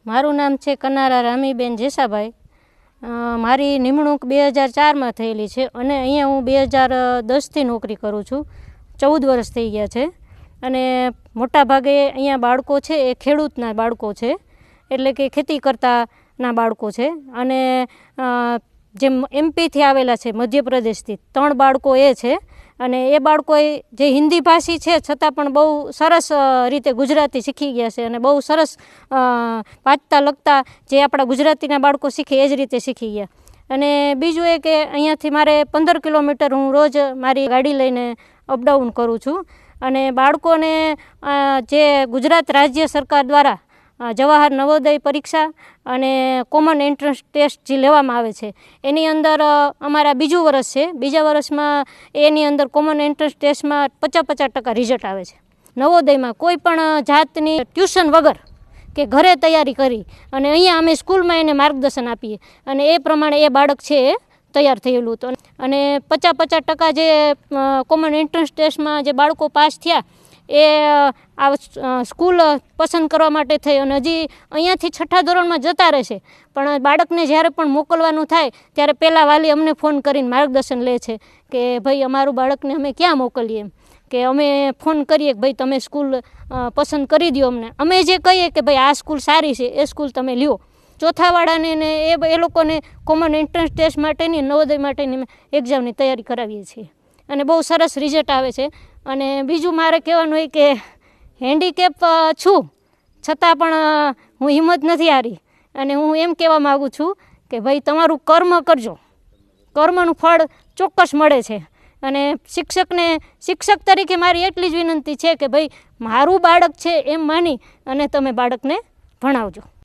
મારું નામ છે કનારા રામીબેન જેસાભાઈ. મારી નિમણૂક 2004માં થયેલી છે અને અહીંયા હું 2010થી નોકરી કરું છું. 14 વર્ષ થઈ ગયા છે. અને મોટાભાગે અહીંયા બાળકો છે એ ખેડૂતના બાળકો છે, એટલે કે ખેતી કરતાના બાળકો છે. અને જે એમપીથી આવેલા છે, મધ્યપ્રદેશથી 3 બાળકો એ છે. અને એ બાળકોએ જે હિન્દી ભાષી છે છતાં પણ બહુ સરસ રીતે ગુજરાતી શીખી ગયા છે અને બહુ સરસ વાંચતા લખતા જે આપણા ગુજરાતીના બાળકો શીખે એ જ રીતે શીખી ગયા. અને બીજું એ કે અહીંયાથી મારે 15 કિલોમીટર હું રોજ મારી ગાડી લઈને અપડાઉન કરું છું. અને બાળકોને જે ગુજરાત રાજ્ય સરકાર દ્વારા જવાહર નવોદય પરીક્ષા અને કોમન એન્ટ્રન્સ ટેસ્ટ જે લેવામાં આવે છે એની અંદર અમારા બીજું વર્ષ છે. બીજા વર્ષમાં એની અંદર કોમન એન્ટ્રન્સ ટેસ્ટમાં 50% રિઝલ્ટ આવે છે. નવોદયમાં કોઈ પણ જાતની ટ્યુશન વગર કે ઘરે તૈયારી કરી અને અહીંયા અમે સ્કૂલમાં એને માર્ગદર્શન આપીએ અને એ પ્રમાણે એ બાળક છે એ તૈયાર થયેલું હતું. અને 50% જે કોમન એન્ટ્રન્સ ટેસ્ટમાં જે બાળકો પાસ થયા એ આ સ્કૂલ પસંદ કરવા માટે થઈ અને હજી અહીંયાથી 6ઠ્ઠા ધોરણમાં જતા રહેશે. પણ બાળકને જ્યારે પણ મોકલવાનું થાય ત્યારે પહેલાં વાલી અમને ફોન કરીને માર્ગદર્શન લે છે કે ભાઈ અમારું બાળકને અમે ક્યાં મોકલીએ, એમ કે અમે ફોન કરીએ કે ભાઈ તમે સ્કૂલ પસંદ કરી દો અમને. અમે જે કહીએ કે ભાઈ આ સ્કૂલ સારી છે એ સ્કૂલ તમે લ્યો. ચોથાવાળાને ને એ લોકોને કોમન એન્ટ્રન્સ ટેસ્ટ માટેની, નવોદય માટેની એક્ઝામની તૈયારી કરાવીએ છીએ અને બહુ સરસ રિઝલ્ટ આવે છે. અને બીજું મારે કહેવાનું હોય કે હેન્ડીકેપ છું છતાં પણ હું હિંમત નથી હારી અને હું એમ કહેવા માગું છું કે ભાઈ તમારું કર્મ કરજો, કર્મનું ફળ ચોક્કસ મળે છે. અને શિક્ષક તરીકે મારી એટલી જ વિનંતી છે કે ભાઈ મારું બાળક છે એમ માની અને તમે બાળકને ભણાવજો.